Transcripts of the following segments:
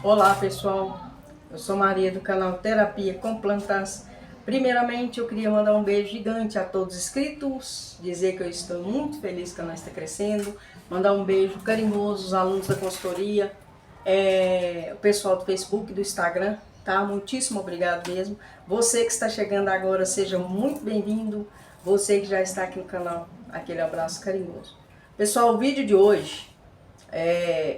Olá pessoal, eu sou Maria do canal Terapia com Plantas. Primeiramente eu queria mandar um beijo gigante a todos os inscritos, dizer que eu estou muito feliz que a nós está crescendo, mandar um beijo carinhoso aos alunos da consultoria, o pessoal do Facebook, do Instagram, tá? Muitíssimo obrigado mesmo. Você que está chegando agora, seja muito bem-vindo. Você que já está aqui no canal, aquele abraço carinhoso. Pessoal, o vídeo de hoje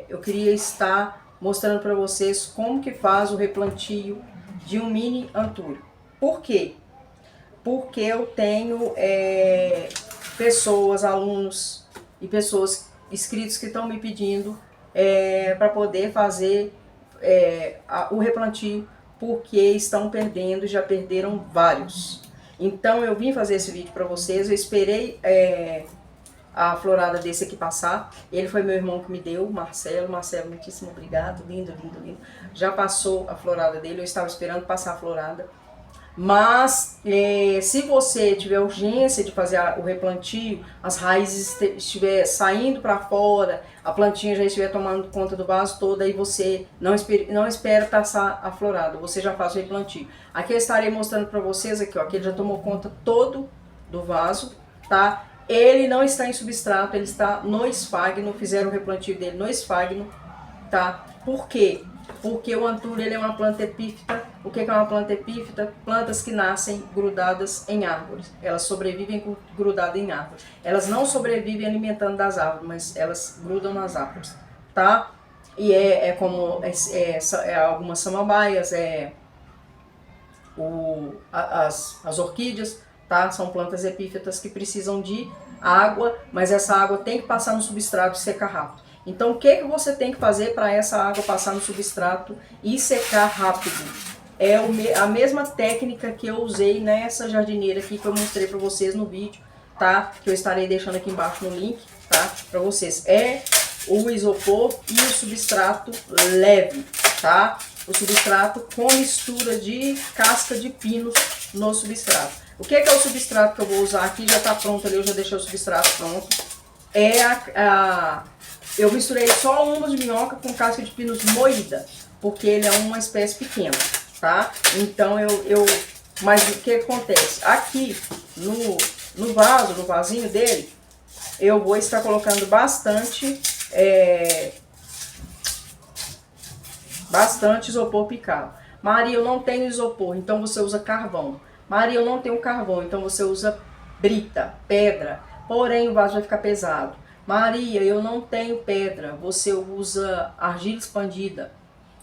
eu queria estar mostrando para vocês como que faz o replantio de um mini antúrio. Por quê? Porque eu tenho pessoas, alunos e pessoas inscritos que estão me pedindo para poder fazer o replantio, porque estão perdendo, já perderam vários. Então eu vim fazer esse vídeo para vocês, eu esperei a florada desse aqui passar. Ele foi meu irmão que me deu, Marcelo. Marcelo, muitíssimo obrigado, lindo, lindo, lindo. Já passou a florada dele, eu estava esperando passar a florada. Mas se você tiver urgência de fazer o replantio, as raízes estiver saindo para fora, a plantinha já estiver tomando conta do vaso todo, aí você não espera passar a florada, você já faz o replantio. Aqui eu estarei mostrando para vocês aqui, ó, que ele já tomou conta todo do vaso, tá? Ele não está em substrato, ele está no esfagno, fizeram o replantio dele no esfagno, tá? Por quê? Porque o antúrio ele é uma planta epífita. O que é uma planta epífita? Plantas que nascem grudadas em árvores. Elas sobrevivem grudadas em árvores. Elas não sobrevivem alimentando das árvores, mas elas grudam nas árvores, tá? E como algumas samambaias, as orquídeas, tá? São plantas epífitas que precisam de água, mas essa água tem que passar no substrato e secar rápido. Então, o que você tem que fazer para essa água passar no substrato e secar rápido? É a mesma técnica que eu usei nessa jardineira aqui que eu mostrei para vocês no vídeo, tá? Que eu estarei deixando aqui embaixo no link, tá? Para vocês. É o isopor e o substrato leve, tá? O substrato com mistura de casca de pino no substrato. O que é o substrato que eu vou usar aqui? Já está pronto ali, eu já deixei o substrato pronto. Eu misturei só uma de minhoca com casca de pinos moída, porque ele é uma espécie pequena, tá? Então mas o que acontece? Aqui no vasinho dele, eu vou estar colocando bastante isopor picado. Maria, eu não tenho isopor, então você usa carvão. Maria, eu não tenho carvão, então você usa brita, pedra, porém o vaso vai ficar pesado. Maria, eu não tenho pedra, você usa argila expandida,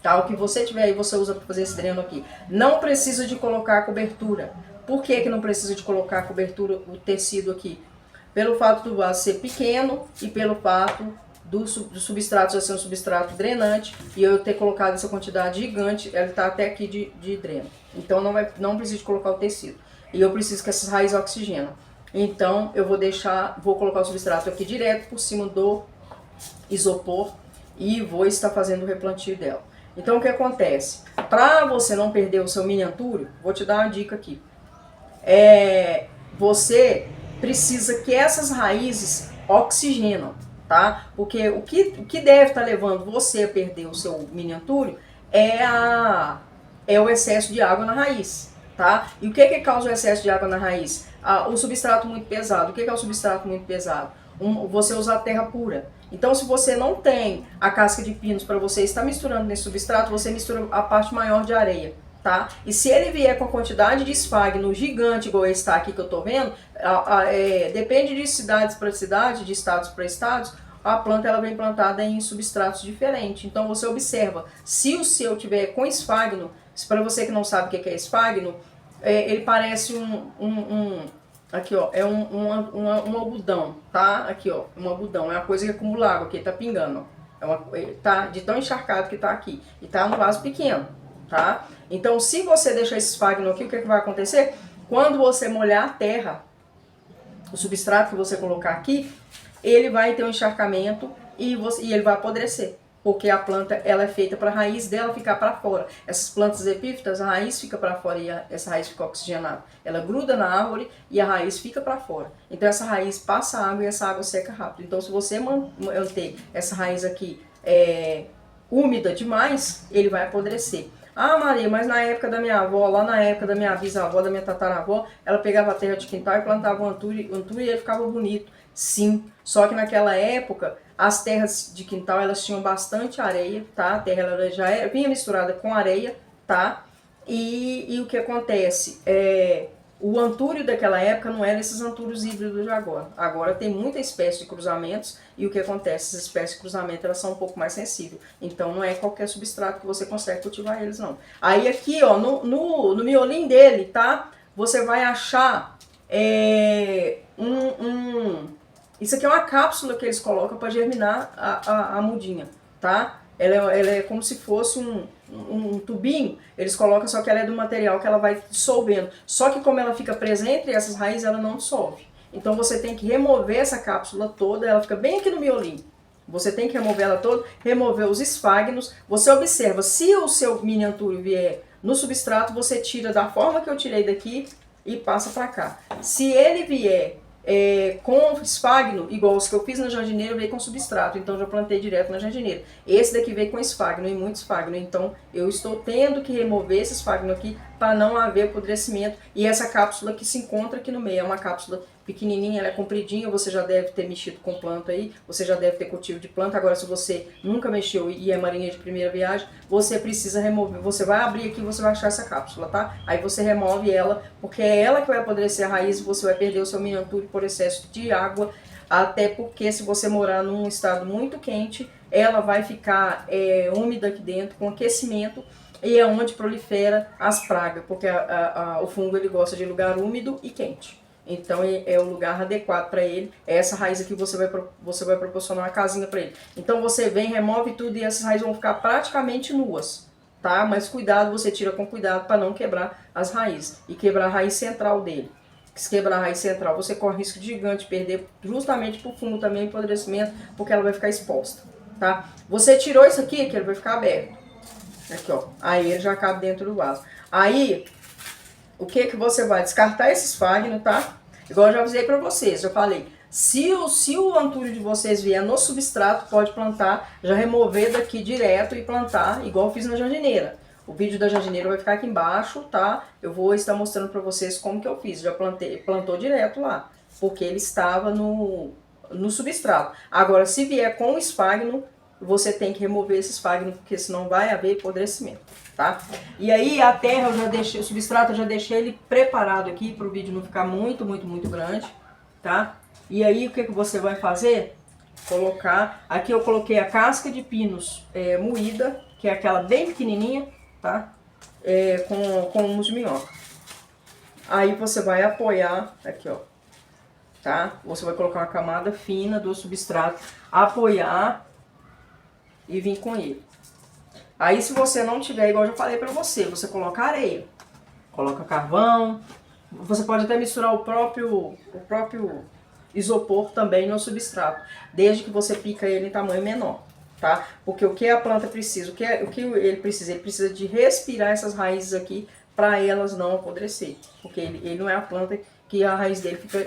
tá? O que você tiver aí, você usa para fazer esse dreno aqui. Não precisa de colocar a cobertura. Por que que não precisa de colocar a cobertura, o tecido aqui? Pelo fato do vaso ser pequeno e pelo fato do substrato já ser um substrato drenante e eu ter colocado essa quantidade gigante, ela está até aqui de dreno. Então não precisa de colocar o tecido. E eu preciso que essas raízes oxigenam. Então eu vou colocar o substrato aqui direto por cima do isopor e vou estar fazendo o replantio dela. Então o que acontece? Para você não perder o seu mini antúrio, vou te dar uma dica aqui. Você precisa que essas raízes oxigenam, tá? Porque o que deve estar levando você a perder o seu mini antúrio é o excesso de água na raiz, tá? E o que causa o excesso de água na raiz? O substrato muito pesado. O que é o substrato muito pesado? Você usar terra pura. Então, se você não tem a casca de pinos para você estar misturando nesse substrato, você mistura a parte maior de areia, tá? E se ele vier com a quantidade de esfagno gigante, igual esse está aqui que eu tô vendo, depende de cidades para cidade, de estados para estados, a planta ela vem plantada em substratos diferentes. Então, você observa, se o seu tiver com esfagno, para você que não sabe o que é esfagno, ele parece aqui ó, um algodão, tá? Aqui ó, um algodão, é uma coisa que acumula água, aqui tá pingando, ó. Tá de tão encharcado que tá aqui, e tá no vaso pequeno, tá? Então se você deixar esse esfagno aqui, o que é que vai acontecer? Quando você molhar a terra, o substrato que você colocar aqui, ele vai ter um encharcamento e ele vai apodrecer. Porque a planta ela é feita para a raiz dela ficar para fora. Essas plantas epífitas, a raiz fica para fora e essa raiz fica oxigenada. Ela gruda na árvore e a raiz fica para fora. Então essa raiz passa água e essa água seca rápido. Então se você manter essa raiz aqui úmida demais, ele vai apodrecer. Ah, Maria, mas na época da minha avó, lá na época da minha bisavó, da minha tataravó, ela pegava a terra de quintal e plantava um antúrio e ele ficava bonito. Sim, só que naquela época, as terras de quintal, elas tinham bastante areia, tá? A terra ela já vinha misturada com areia, tá? E o que acontece? O antúrio daquela época não era esses antúrios híbridos de agora. Agora tem muita espécie de cruzamentos e o que acontece? Essas espécies de cruzamento elas são um pouco mais sensíveis. Então não é qualquer substrato que você consegue cultivar eles, não. Aí aqui, ó, no miolinho dele, tá? Você vai achar isso aqui é uma cápsula que eles colocam para germinar a mudinha, tá? Ela é como se fosse um tubinho, eles colocam, só que ela é do material que ela vai dissolvendo. Só que como ela fica presa entre essas raízes, ela não dissolve. Então você tem que remover essa cápsula toda, ela fica bem aqui no miolinho. Você tem que remover ela toda, remover os esfagnos. Você observa, se o seu mini antúrio vier no substrato, você tira da forma que eu tirei daqui e passa para cá. Se ele vier com esfagno, igual os que eu fiz na jardineira, veio com substrato, então já plantei direto na jardineira. Esse daqui veio com esfagno e muito esfagno, então eu estou tendo que remover esse esfagno aqui para não haver apodrecimento. E essa cápsula que se encontra aqui no meio é uma cápsula pequenininha, ela é compridinha, você já deve ter mexido com planta aí, você já deve ter cultivo de planta. Agora, se você nunca mexeu e é marinha de primeira viagem, você precisa remover, você vai abrir aqui e você vai achar essa cápsula, tá? Aí você remove ela, porque é ela que vai apodrecer a raiz e você vai perder o seu mini antúrio por excesso de água, até porque se você morar num estado muito quente, ela vai ficar úmida aqui dentro, com aquecimento, e é onde prolifera as pragas, porque o fungo ele gosta de lugar úmido e quente. Então é o lugar adequado para ele. É essa raiz aqui você vai proporcionar uma casinha para ele. Então você vem, remove tudo e essas raízes vão ficar praticamente nuas, tá? Mas cuidado, você tira com cuidado para não quebrar as raízes e quebrar a raiz central dele. Se quebrar a raiz central, você corre risco gigante de perder justamente por fungo também, apodrecimento, porque ela vai ficar exposta, tá? Você tirou isso aqui, que ele vai ficar aberto. Aqui, ó. Aí ele já cabe dentro do vaso. Aí, o que você vai descartar esse esfagno, tá? Igual eu já avisei pra vocês, eu falei, se o antúrio de vocês vier no substrato, pode plantar, já remover daqui direto e plantar, igual eu fiz na jardineira. O vídeo da jardineira vai ficar aqui embaixo, tá? Eu vou estar mostrando pra vocês como que eu fiz, já plantou direto lá, porque ele estava no substrato. Agora, se vier com o esfagno, você tem que remover esse esfagno, porque senão vai haver apodrecimento, tá? E aí a terra eu já deixei, o substrato eu já deixei ele preparado aqui para o vídeo não ficar muito grande, tá? E aí o que você vai fazer? Colocar, aqui eu coloquei a casca de pinos moída, que é aquela bem pequenininha, tá? Com humus de minhoca. Aí você vai apoiar, aqui ó, tá? Você vai colocar uma camada fina do substrato, apoiar e vir com ele. Aí se você não tiver, igual eu já falei pra você, você coloca areia, coloca carvão, você pode até misturar o próprio isopor também no substrato, desde que você pica ele em tamanho menor, tá? Porque o que a planta precisa, o que ele precisa de respirar essas raízes aqui para elas não apodrecer, porque ele não é a planta que a raiz dele fica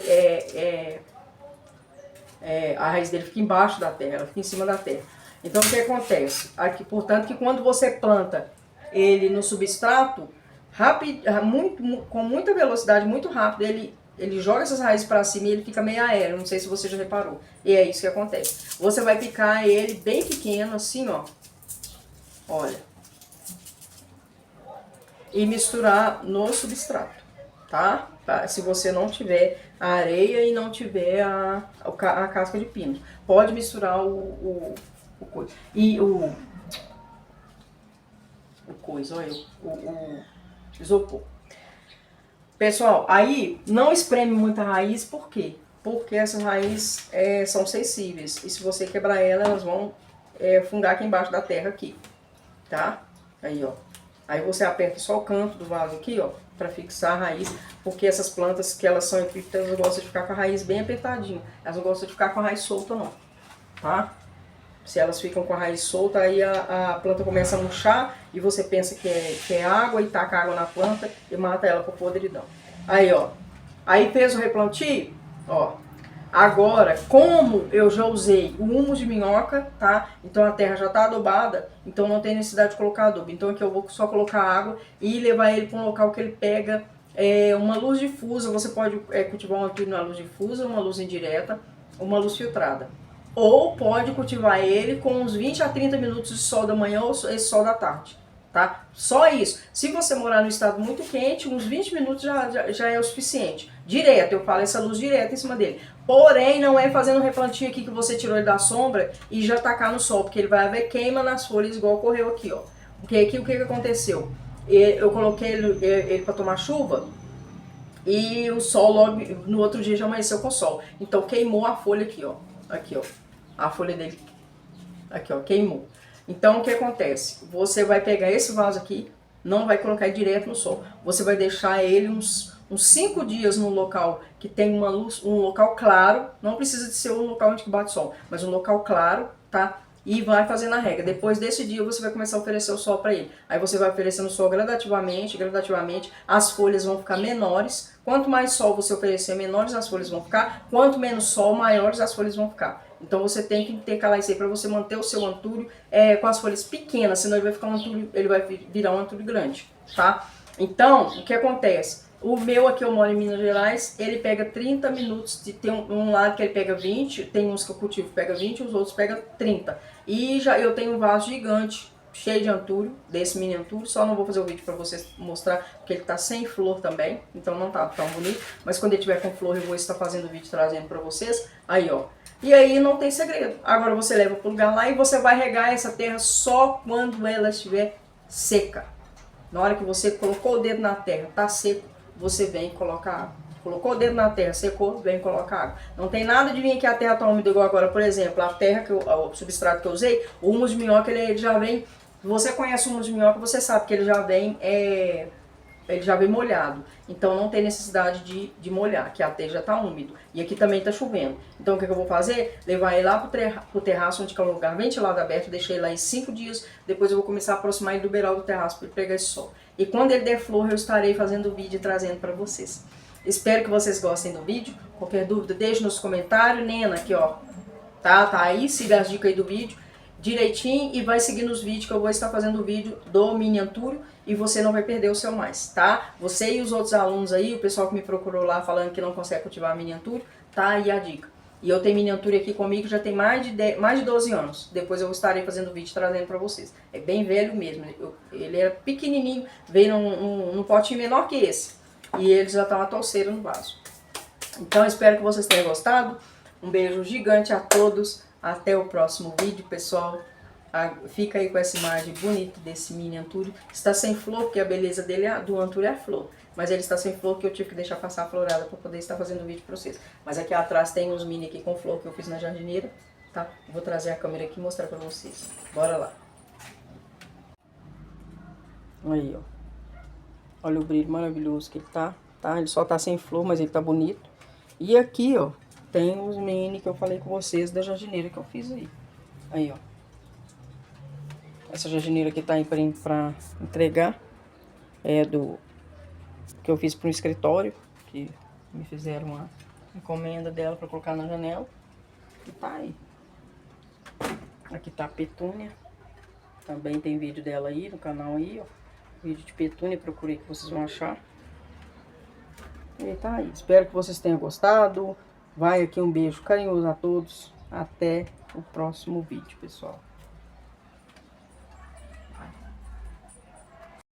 a raiz dele fica embaixo da terra, ela fica em cima da terra. Então o que acontece? Aqui, portanto, que quando você planta ele no substrato, com muita velocidade, muito rápido, ele joga essas raízes para cima e ele fica meio aéreo, não sei se você já reparou. E é isso que acontece. Você vai picar ele bem pequeno, assim, ó. Olha. E misturar no substrato, tá? Se você não tiver a areia e não tiver a casca de pino. Pode misturar o isopor. Pessoal, aí não espreme muita raiz, por quê? Porque essas raízes são sensíveis. E se você quebrar elas vão fungar aqui embaixo da terra aqui, tá? Aí, ó. Aí você aperta só o canto do vaso aqui, ó, para fixar a raiz, porque essas plantas que elas são epífitas, elas gostam de ficar com a raiz bem apertadinha. Elas não gostam de ficar com a raiz solta, não, tá? Se elas ficam com a raiz solta, aí a planta começa a murchar e você pensa que é água e taca água na planta e mata ela por podridão. Aí, ó. Aí fez o replantio, ó. Agora, como eu já usei o humus de minhoca, tá? Então a terra já tá adubada, então não tem necessidade de colocar adubo. Então aqui eu vou só colocar água e levar ele para um local que ele pega uma luz difusa. Você pode cultivar um antúrio na luz difusa, uma luz indireta, uma luz filtrada. Ou pode cultivar ele com uns 20 a 30 minutos de sol da manhã ou esse sol da tarde, tá? Só isso. Se você morar no estado muito quente, uns 20 minutos já é o suficiente. Direto, eu falo essa luz direta em cima dele. Porém, não é fazendo um replantio aqui que você tirou ele da sombra e já tacar no sol, porque ele vai haver queima nas folhas, igual ocorreu aqui, ó. Porque aqui o que aconteceu? Eu coloquei ele para tomar chuva e o sol logo no outro dia já amanheceu com sol. Então queimou a folha aqui, ó. Aqui, ó. A folha dele. Aqui, ó, queimou. Então o que acontece? Você vai pegar esse vaso aqui, não vai colocar ele direto no sol. Você vai deixar ele uns 5 dias num local que tem uma luz, um local claro. Não precisa de ser um local onde bate sol, mas um local claro, tá? E vai fazendo a rega. Depois desse dia você vai começar a oferecer o sol para ele. Aí você vai oferecendo o sol gradativamente, as folhas vão ficar menores. Quanto mais sol você oferecer, menores as folhas vão ficar. Quanto menos sol, maiores as folhas vão ficar. Então você tem que intercalar isso aí para você manter o seu antúrio com as folhas pequenas, senão ele vai ficar ele vai virar um antúrio grande, tá? Então, o que acontece? O meu aqui, eu moro em Minas Gerais, ele pega 30 minutos, tem um lado que ele pega 20, tem uns que eu cultivo que pega 20, os outros pega 30. E já eu tenho um vaso gigante, cheio de antúrio, desse mini antúrio, só não vou fazer o vídeo pra vocês mostrar, porque ele tá sem flor também, então não tá tão bonito, mas quando ele tiver com flor eu vou estar fazendo o vídeo trazendo pra vocês, aí ó. E aí não tem segredo, agora você leva pro lugar lá e você vai regar essa terra só quando ela estiver seca. Na hora que você colocou o dedo na terra, tá seco, você vem e coloca água. Colocou o dedo na terra, secou, vem e coloca água. Não tem nada de vir aqui a terra tá úmida igual agora, por exemplo, a terra, o substrato que eu usei, o humus de minhoca, ele já vem, você conhece o humus de minhoca, você sabe que ele já vem molhado. Então não tem necessidade de molhar, que a terra já tá úmido. E aqui também tá chovendo. Então o que eu vou fazer? Levar ele lá pro terraço, onde é um lugar ventilado aberto, deixei ele lá em 5 dias, depois eu vou começar a aproximar ele do beiral do terraço para ele pegar esse sol. E quando ele der flor, eu estarei fazendo vídeo e trazendo para vocês. Espero que vocês gostem do vídeo. Qualquer dúvida, deixe nos comentários. Nena, aqui ó, tá aí, siga as dicas aí do vídeo direitinho e vai seguindo os vídeos que eu vou estar fazendo o vídeo do mini antúrio e você não vai perder o seu mais, tá? Você e os outros alunos aí, o pessoal que me procurou lá falando que não consegue cultivar mini antúrio, tá aí a dica. E eu tenho mini antúrio aqui comigo já tem mais de 12 anos. Depois eu estarei fazendo vídeo trazendo pra vocês. É bem velho mesmo. Ele era pequenininho, veio num potinho menor que esse. E ele já tá uma touceira no vaso. Então espero que vocês tenham gostado. Um beijo gigante a todos. Até o próximo vídeo, pessoal. Fica aí com essa imagem bonita desse mini antúrio. Está sem flor, porque a beleza dele do antúrio é a flor. Mas ele está sem flor, que eu tive que deixar passar a florada para poder estar fazendo o vídeo para vocês. Mas aqui atrás tem uns mini aqui com flor que eu fiz na jardineira, tá? Vou trazer a câmera aqui e mostrar para vocês. Bora lá. Aí, ó. Olha o brilho maravilhoso que ele tá. Ele só tá sem flor, mas ele tá bonito. E aqui, ó, tem os mini que eu falei com vocês da jardineira que eu fiz aí. Aí, ó. Essa jardineira aqui tá aí pra entregar. É do que eu fiz para um escritório, que me fizeram uma encomenda dela para colocar na janela. E tá aí. Aqui tá a petúnia. Também tem vídeo dela aí no canal aí, ó. Vídeo de petúnia, procurei que vocês vão achar. E tá aí. Espero que vocês tenham gostado. Vai aqui um beijo carinhoso a todos. Até o próximo vídeo, pessoal.